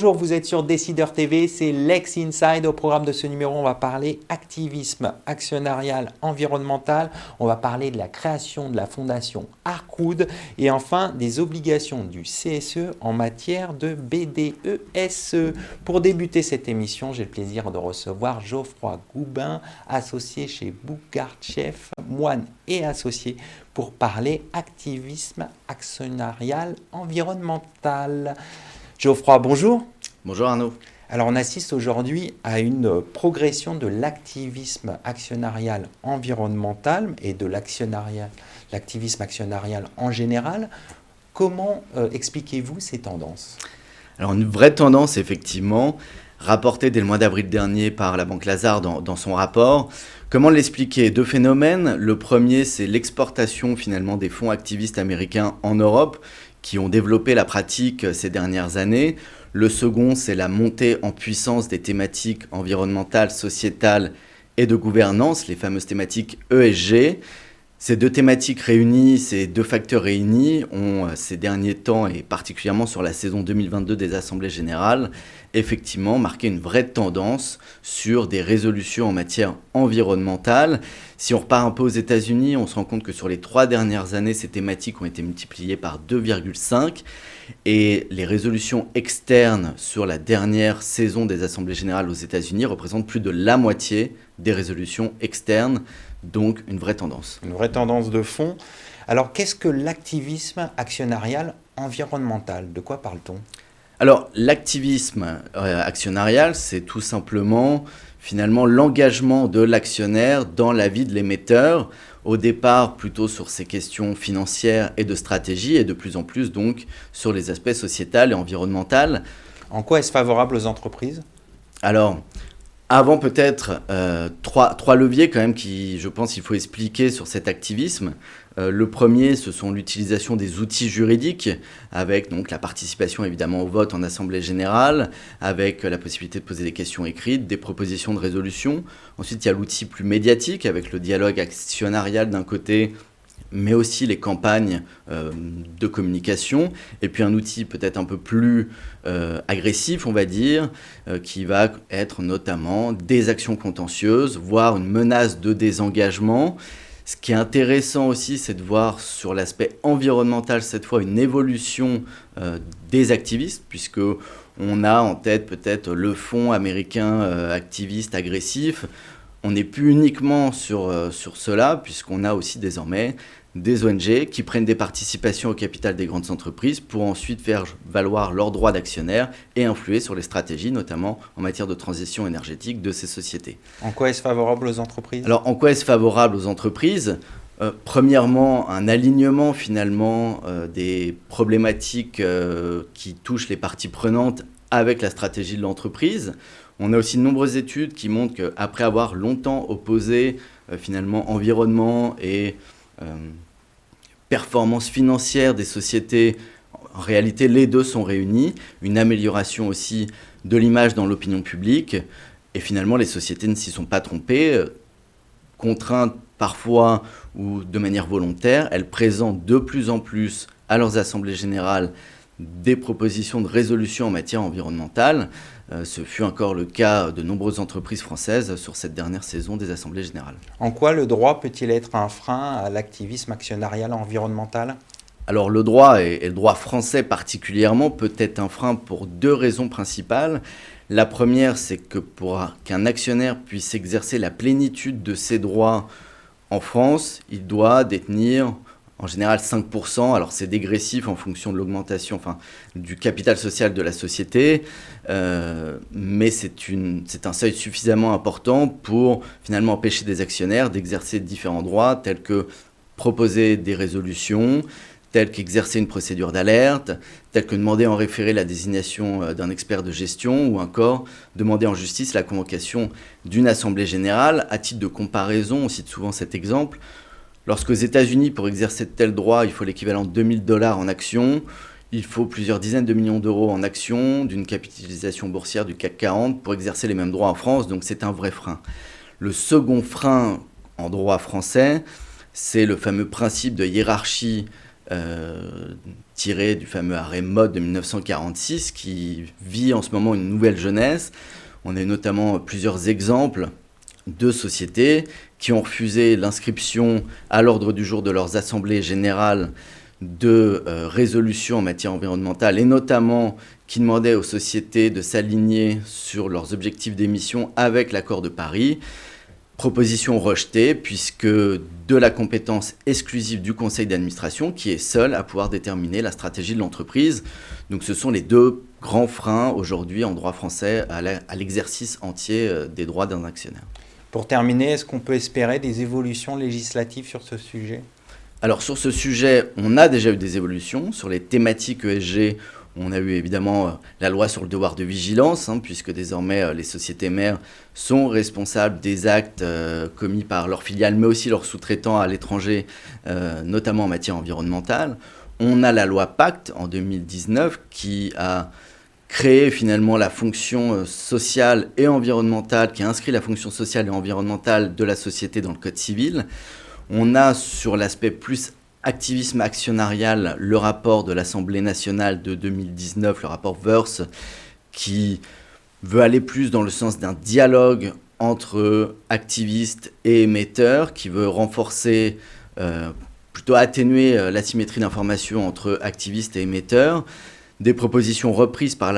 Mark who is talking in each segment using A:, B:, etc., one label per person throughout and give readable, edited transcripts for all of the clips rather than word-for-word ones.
A: Bonjour, vous êtes sur Décideur TV, c'est Lex Inside. Au programme de ce numéro, on va parler activisme actionnarial environnemental, on va parler de la création de la fondation Arcwood et enfin des obligations du CSE en matière de BDESE. Pour débuter cette émission, j'ai le plaisir de recevoir Geoffroy Goubin, associé chez Bougart Chef, moine et associé, pour parler activisme actionnarial environnemental. Geoffroy, bonjour.
B: Bonjour Arnaud.
A: Alors on assiste aujourd'hui à une progression de l'activisme actionnarial environnemental et de l'activisme actionnarial en général. Comment expliquez-vous ces tendances ?
B: Alors une vraie tendance effectivement, rapportée dès le mois d'avril dernier par la Banque Lazare dans son rapport. Comment l'expliquer ? Deux phénomènes. Le premier, c'est l'exportation finalement des fonds activistes américains en Europe qui ont développé la pratique ces dernières années. Le second, c'est la montée en puissance des thématiques environnementales, sociétales et de gouvernance, les fameuses thématiques ESG. Ces deux thématiques réunies, ces deux facteurs réunis ont ces derniers temps, et particulièrement sur la saison 2022 des Assemblées Générales, effectivement marqué une vraie tendance sur des résolutions en matière environnementale. Si on repart un peu aux États-Unis, on se rend compte que sur les 3 dernières années, ces thématiques ont été multipliées par 2,5 et les résolutions externes sur la dernière saison des Assemblées Générales aux États-Unis représentent plus de la moitié des résolutions externes, donc une vraie tendance.
A: Une vraie tendance de fond. Alors qu'est-ce que l'activisme actionnarial environnemental ? De quoi parle-t-on ?
B: Alors, l'activisme actionnarial, c'est tout simplement, finalement, l'engagement de l'actionnaire dans la vie de l'émetteur, au départ plutôt sur ces questions financières et de stratégie, et de plus en plus donc sur les aspects sociétals et environnementaux.
A: En quoi est-ce favorable aux entreprises ?
B: Alors, avant peut-être trois leviers quand même qui, je pense, il faut expliquer sur cet activisme. Le premier, ce sont l'utilisation des outils juridiques, avec donc la participation évidemment au vote en Assemblée Générale, avec la possibilité de poser des questions écrites, des propositions de résolution. Ensuite, il y a l'outil plus médiatique, avec le dialogue actionnarial d'un côté, mais aussi les campagnes de communication. Et puis un outil peut-être un peu plus agressif, on va dire, qui va être notamment des actions contentieuses, voire une menace de désengagement. Ce qui est intéressant aussi, c'est de voir sur l'aspect environnemental, cette fois, une évolution des activistes, puisque on a en tête peut-être le fonds américain activiste agressif. On n'est plus uniquement sur cela, puisqu'on a aussi désormais des ONG qui prennent des participations au capital des grandes entreprises pour ensuite faire valoir leurs droits d'actionnaire et influer sur les stratégies, notamment en matière de transition énergétique de ces sociétés.
A: En quoi est-ce favorable aux entreprises ?
B: Alors, en quoi est-ce favorable aux entreprises ? Premièrement, un alignement finalement des problématiques qui touchent les parties prenantes avec la stratégie de l'entreprise. On a aussi de nombreuses études qui montrent qu'après avoir longtemps opposé finalement environnement et performance financière des sociétés, en réalité les deux sont réunis, une amélioration aussi de l'image dans l'opinion publique, et finalement les sociétés ne s'y sont pas trompées, contraintes parfois ou de manière volontaire, elles présentent de plus en plus à leurs assemblées générales des propositions de résolution en matière environnementale. Ce fut encore le cas de nombreuses entreprises françaises sur cette dernière saison des Assemblées Générales.
A: En quoi le droit peut-il être un frein à l'activisme actionnarial environnemental ?
B: Alors le droit, et le droit français particulièrement, peut être un frein pour 2 raisons principales. La première, c'est que pour qu'un actionnaire puisse exercer la plénitude de ses droits en France, il doit détenir en général 5%, alors c'est dégressif en fonction de l'augmentation du capital social de la société, mais c'est un seuil suffisamment important pour finalement empêcher des actionnaires d'exercer différents droits tels que proposer des résolutions, tels qu'exercer une procédure d'alerte, tels que demander en référé la désignation d'un expert de gestion ou encore demander en justice la convocation d'une assemblée générale. À titre de comparaison, on cite souvent cet exemple. Lorsqu'aux États-Unis, pour exercer de tels droits, il faut l'équivalent de $2000 en actions, il faut plusieurs dizaines de millions d'euros en actions, d'une capitalisation boursière du CAC 40 pour exercer les mêmes droits en France, donc c'est un vrai frein. Le second frein en droit français, c'est le fameux principe de hiérarchie tiré du fameux arrêt Mode de 1946 qui vit en ce moment une nouvelle jeunesse. On a eu notamment plusieurs exemples de sociétés qui ont refusé l'inscription à l'ordre du jour de leurs assemblées générales de résolutions en matière environnementale et notamment qui demandaient aux sociétés de s'aligner sur leurs objectifs d'émission avec l'accord de Paris. Proposition rejetée puisque de la compétence exclusive du conseil d'administration qui est seul à pouvoir déterminer la stratégie de l'entreprise. Donc ce sont les deux grands freins aujourd'hui en droit français à l'exercice entier des droits d'un actionnaire.
A: Pour terminer, est-ce qu'on peut espérer des évolutions législatives sur ce sujet ?
B: Alors sur ce sujet, on a déjà eu des évolutions. Sur les thématiques ESG, on a eu évidemment la loi sur le devoir de vigilance, puisque désormais les sociétés mères sont responsables des actes commis par leurs filiales, mais aussi leurs sous-traitants à l'étranger, notamment en matière environnementale. On a la loi Pacte en 2019 qui a créé finalement la fonction sociale et environnementale, qui a inscrit la fonction sociale et environnementale de la société dans le Code civil. On a sur l'aspect plus activisme actionnarial le rapport de l'Assemblée nationale de 2019, le rapport Woerth, qui veut aller plus dans le sens d'un dialogue entre activistes et émetteurs, qui veut renforcer, plutôt atténuer l'asymétrie d'information entre activistes et émetteurs. Des propositions reprises par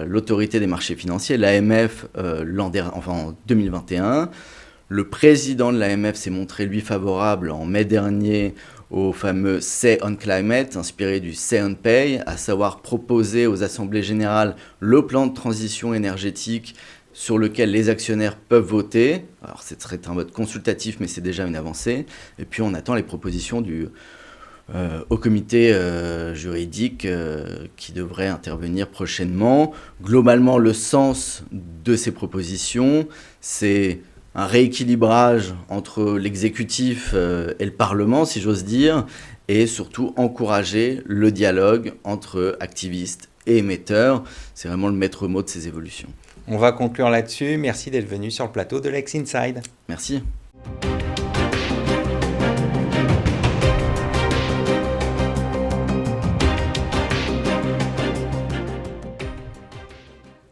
B: l'autorité des marchés financiers, l'AMF, en 2021. Le président de l'AMF s'est montré, lui, favorable en mai dernier au fameux Say on Climate, inspiré du Say on Pay, à savoir proposer aux assemblées générales le plan de transition énergétique sur lequel les actionnaires peuvent voter. Alors, ce serait un vote consultatif, mais c'est déjà une avancée. Et puis, on attend les propositions au comité juridique qui devrait intervenir prochainement. Globalement, le sens de ces propositions, c'est un rééquilibrage entre l'exécutif et le Parlement, si j'ose dire, et surtout encourager le dialogue entre activistes et émetteurs. C'est vraiment le maître mot de ces évolutions.
A: On va conclure là-dessus. Merci d'être venu sur le plateau de Lex Inside.
B: Merci.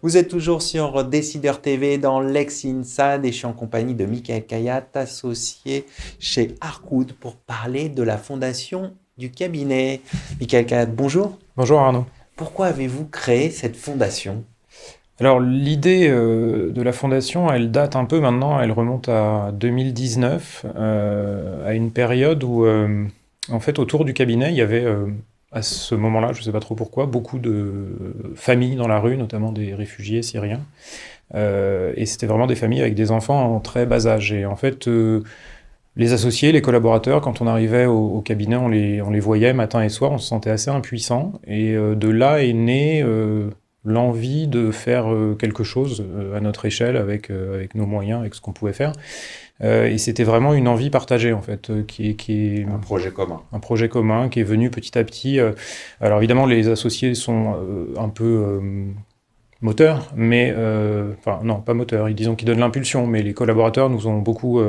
A: Vous êtes toujours sur Décideur TV dans Lex Inside et je suis en compagnie de Michael Kayat, associé chez Arkoud pour parler de la fondation du cabinet. Michael Kayat, bonjour.
C: Bonjour Arnaud.
A: Pourquoi avez-vous créé cette fondation ?
C: Alors l'idée de la fondation, elle date un peu maintenant, elle remonte à 2019, à une période où en fait autour du cabinet il y avait à ce moment-là, je ne sais pas trop pourquoi, beaucoup de familles dans la rue, notamment des réfugiés syriens. Et c'était vraiment des familles avec des enfants en très bas âge. Et en fait, les associés, les collaborateurs, quand on arrivait au cabinet, on les voyait matin et soir, on se sentait assez impuissants. Et de là est née l'envie de faire quelque chose à notre échelle, avec nos moyens, avec ce qu'on pouvait faire. Et c'était vraiment une envie partagée, en fait, qui est
A: un projet commun.
C: Un projet commun qui est venu petit à petit. Alors évidemment, les associés sont un peu moteurs, mais... Enfin, non, pas moteurs, disons qu'ils donnent l'impulsion, mais les collaborateurs nous ont beaucoup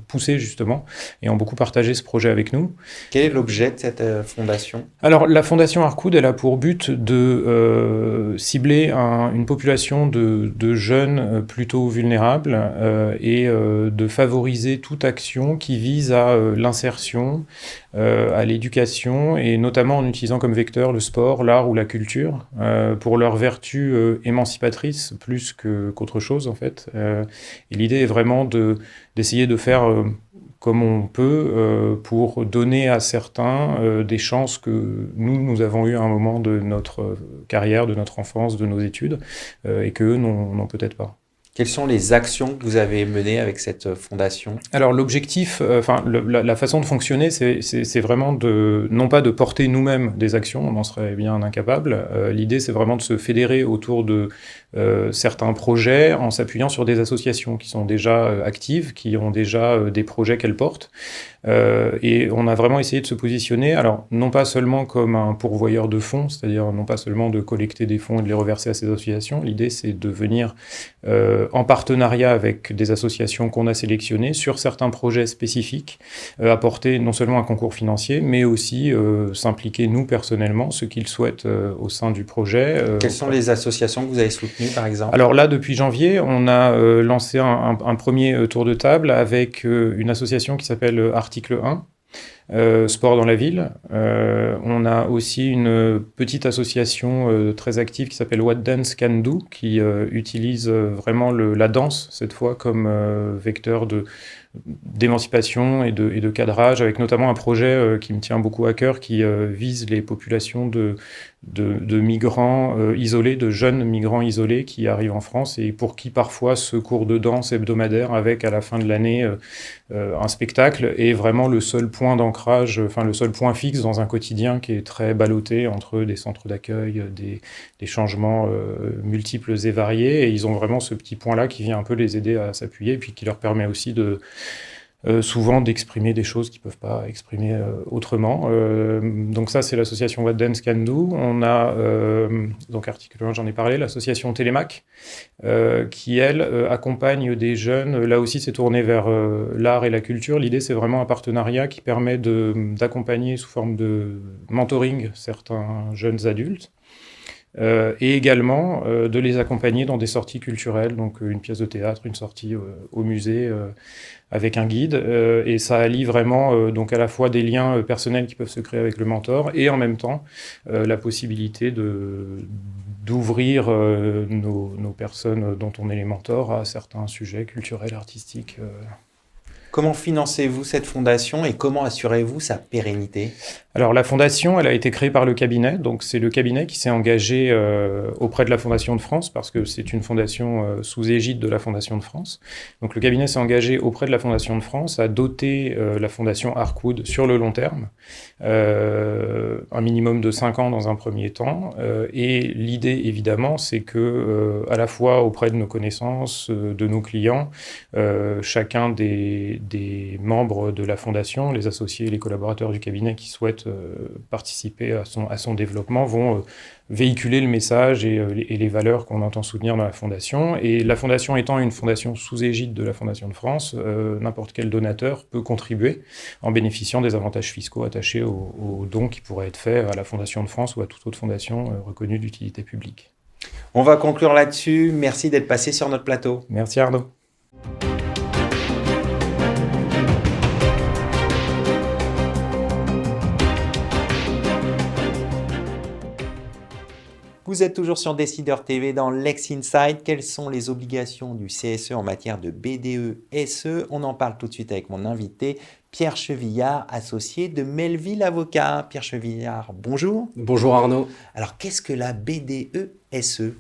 C: poussé, justement, et ont beaucoup partagé ce projet avec nous.
A: Quel est l'objet de cette fondation ?
C: Alors, la fondation Arkoud, elle a pour but de cibler une population de jeunes plutôt vulnérables et de favoriser toute action qui vise à l'insertion, à l'éducation, et notamment en utilisant comme vecteur le sport, l'art ou la culture, pour leur vertu émancipatrice plus qu'autre chose, en fait. Et l'idée est vraiment d'essayer de faire... comme on peut, pour donner à certains des chances que nous avons eues à un moment de notre carrière, de notre enfance, de nos études, et qu'eux n'ont peut-être pas.
A: Quelles sont les actions que vous avez menées avec cette fondation ?
C: Alors l'objectif, la façon de fonctionner, c'est vraiment non pas de porter nous-mêmes des actions, on en serait bien incapable. L'idée, c'est vraiment de se fédérer autour de certains projets en s'appuyant sur des associations qui sont déjà actives, qui ont déjà des projets qu'elles portent. Et on a vraiment essayé de se positionner, alors non pas seulement comme un pourvoyeur de fonds, c'est-à-dire non pas seulement de collecter des fonds et de les reverser à ces associations. L'idée, c'est de venir en partenariat avec des associations qu'on a sélectionnées sur certains projets spécifiques, apporter non seulement un concours financier, mais aussi s'impliquer nous personnellement, ce qu'ils souhaitent au sein du projet.
A: Quelles sont les associations que vous avez soutenues, par exemple?
C: Alors là, depuis janvier, on a lancé un premier tour de table avec une association qui s'appelle Article 1, Sport dans la ville. On a aussi une petite association très active qui s'appelle What Dance Can Do, qui utilise vraiment la danse, cette fois, comme vecteur d'émancipation et de cadrage, avec notamment un projet qui me tient beaucoup à cœur, qui vise les populations de migrants isolés, de jeunes migrants isolés qui arrivent en France et pour qui parfois ce cours de danse hebdomadaire avec à la fin de l'année un spectacle est vraiment le seul point d'ancrage, enfin le seul point fixe dans un quotidien qui est très ballotté entre des centres d'accueil, des changements multiples et variés, et ils ont vraiment ce petit point-là qui vient un peu les aider à s'appuyer et puis qui leur permet aussi souvent d'exprimer des choses qu'ils ne peuvent pas exprimer autrement. Donc ça, c'est l'association What Dance Can Do. On a, donc article 1, j'en ai parlé, l'association Télémac, qui, elle, accompagne des jeunes. Là aussi, c'est tourné vers l'art et la culture. L'idée, c'est vraiment un partenariat qui permet d'accompagner sous forme de mentoring certains jeunes adultes. Et également de les accompagner dans des sorties culturelles, donc une pièce de théâtre, une sortie au musée avec un guide, et ça allie vraiment donc à la fois des liens personnels qui peuvent se créer avec le mentor et en même temps la possibilité d'ouvrir nos personnes dont on est les mentors à certains sujets culturels, artistiques.
A: Comment financez-vous cette fondation et comment assurez-vous sa pérennité?
C: Alors la fondation, elle a été créée par le cabinet, donc c'est le cabinet qui s'est engagé auprès de la Fondation de France, parce que c'est une fondation sous égide de la Fondation de France. Donc le cabinet s'est engagé auprès de la Fondation de France à doter la Fondation Arcwood sur le long terme, un minimum de 5 ans dans un premier temps, et l'idée évidemment c'est que à la fois auprès de nos connaissances, de nos clients, chacun des membres de la Fondation, les associés et les collaborateurs du cabinet qui souhaitent participer à son développement vont véhiculer le message et les valeurs qu'on entend soutenir dans la Fondation. Et la Fondation étant une fondation sous égide de la Fondation de France, n'importe quel donateur peut contribuer en bénéficiant des avantages fiscaux attachés aux dons qui pourraient être faits à la Fondation de France ou à toute autre fondation reconnue d'utilité publique.
A: On va conclure là-dessus. Merci d'être passé sur notre plateau.
C: Merci Arnaud.
A: Vous êtes toujours sur Décideur TV dans Lex Inside. Quelles sont les obligations du CSE en matière de BDE-SE? On en parle tout de suite avec mon invité, Pierre Chevillard, associé de Melville Avocat. Pierre Chevillard, bonjour.
D: Bonjour Arnaud.
A: Alors, qu'est-ce que la BDE-SE?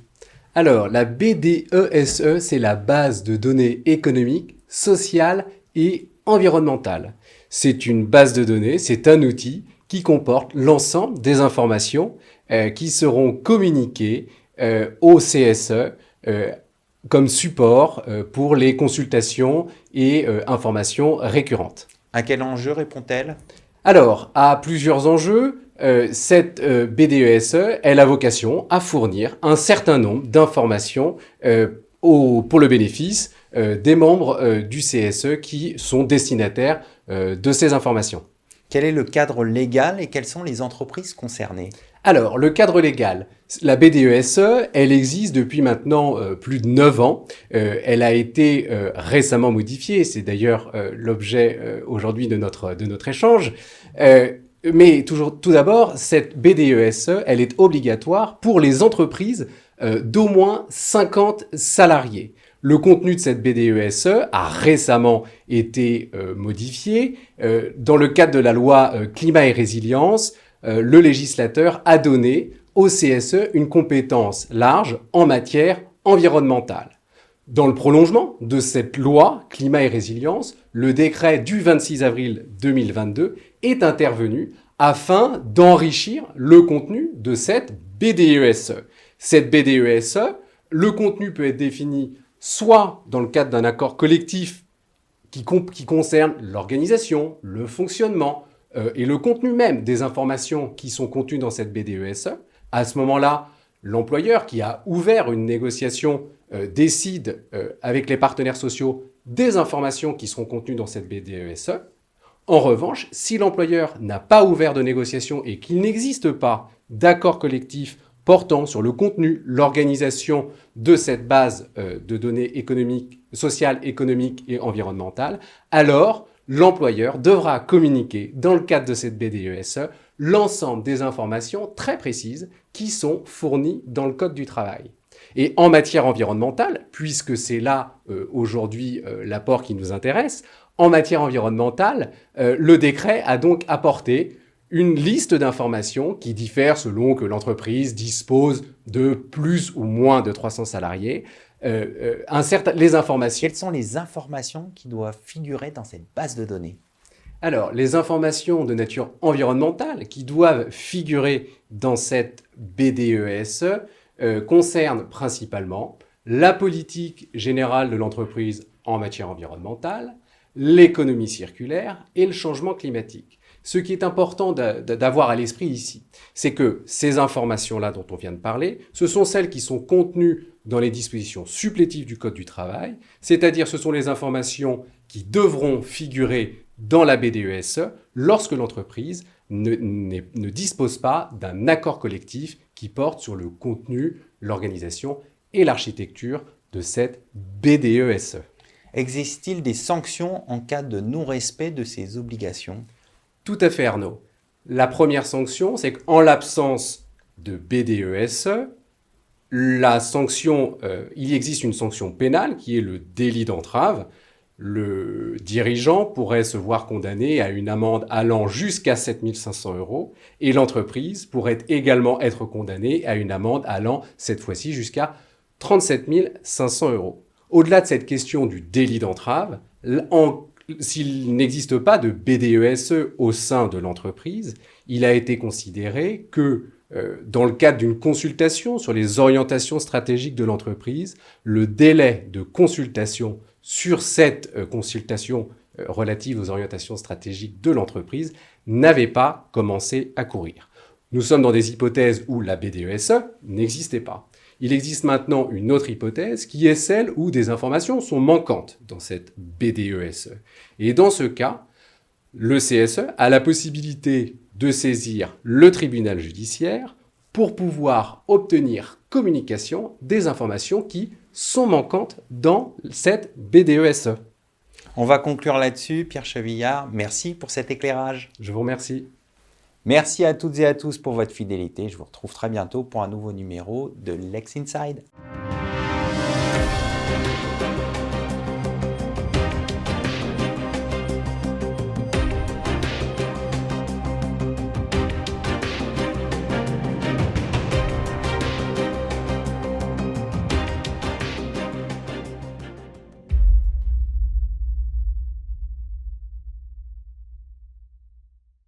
D: Alors, la BDE-SE, c'est la base de données économiques, sociales et environnementales. C'est une base de données, c'est un outil qui comporte l'ensemble des informations qui seront communiquées au CSE comme support pour les consultations et informations récurrentes.
A: À quel enjeu répond-elle?
D: Alors, à plusieurs enjeux, cette BDE-SE, elle a vocation à fournir un certain nombre d'informations pour le bénéfice des membres du CSE qui sont destinataires de ces informations.
A: Quel est le cadre légal et quelles sont les entreprises concernées?
D: Alors, le cadre légal, la BDE-SE, elle existe depuis maintenant plus de 9 ans. Elle a été récemment modifiée, c'est d'ailleurs l'objet aujourd'hui de notre échange. Mais tout d'abord, cette BDE-SE, elle est obligatoire pour les entreprises d'au moins 50 salariés. Le contenu de cette BDE-SE a récemment été modifié. Dans le cadre de la loi Climat et Résilience, le législateur a donné au CSE une compétence large en matière environnementale. Dans le prolongement de cette loi Climat et Résilience, le décret du 26 avril 2022 est intervenu afin d'enrichir le contenu de cette BDE-SE. Cette BDE-SE le contenu peut être défini soit dans le cadre d'un accord collectif qui concerne l'organisation, le fonctionnement et le contenu même des informations qui sont contenues dans cette BDESE. À ce moment-là, l'employeur qui a ouvert une négociation décide avec les partenaires sociaux des informations qui seront contenues dans cette BDESE. En revanche, si l'employeur n'a pas ouvert de négociation et qu'il n'existe pas d'accord collectif portant sur le contenu, l'organisation de cette base de données économiques, sociales, économiques et environnementales, alors l'employeur devra communiquer dans le cadre de cette BDESE l'ensemble des informations très précises qui sont fournies dans le Code du travail. Et en matière environnementale, puisque c'est là aujourd'hui l'apport qui nous intéresse, en matière environnementale, le décret a donc apporté une liste d'informations qui diffère selon que l'entreprise dispose de plus ou moins de 300 salariés. Les informations.
A: Quelles sont les informations qui doivent figurer dans cette base de données?
D: Alors, les informations de nature environnementale qui doivent figurer dans cette BDESE concernent principalement la politique générale de l'entreprise en matière environnementale, l'économie circulaire et le changement climatique. Ce qui est important d'avoir à l'esprit ici, c'est que ces informations-là dont on vient de parler, ce sont celles qui sont contenues dans les dispositions supplétives du Code du travail, c'est-à-dire ce sont les informations qui devront figurer dans la BDESE lorsque l'entreprise ne dispose pas d'un accord collectif qui porte sur le contenu, l'organisation et l'architecture de cette BDESE.
A: Existe-t-il des sanctions en cas de non-respect de ces obligations?
D: Tout à fait, Arnaud. La première sanction, c'est qu'en l'absence de BDESE, il existe une sanction pénale qui est le délit d'entrave. Le dirigeant pourrait se voir condamné à une amende allant jusqu'à 7 500 € et l'entreprise pourrait également être condamnée à une amende allant cette fois-ci jusqu'à 37 500 €. Au-delà de cette question du délit d'entrave, s'il n'existe pas de BDESE au sein de l'entreprise, il a été considéré que dans le cadre d'une consultation sur les orientations stratégiques de l'entreprise, le délai de consultation sur cette consultation relative aux orientations stratégiques de l'entreprise n'avait pas commencé à courir. Nous sommes dans des hypothèses où la BDESE n'existait pas. Il existe maintenant une autre hypothèse qui est celle où des informations sont manquantes dans cette BDESE. Et dans ce cas, le CSE a la possibilité de saisir le tribunal judiciaire pour pouvoir obtenir communication des informations qui sont manquantes dans cette BDESE.
A: On va conclure là-dessus. Pierre Chevillard, merci pour cet éclairage.
D: Je vous remercie.
A: Merci à toutes et à tous pour votre fidélité. Je vous retrouve très bientôt pour un nouveau numéro de Lex Inside.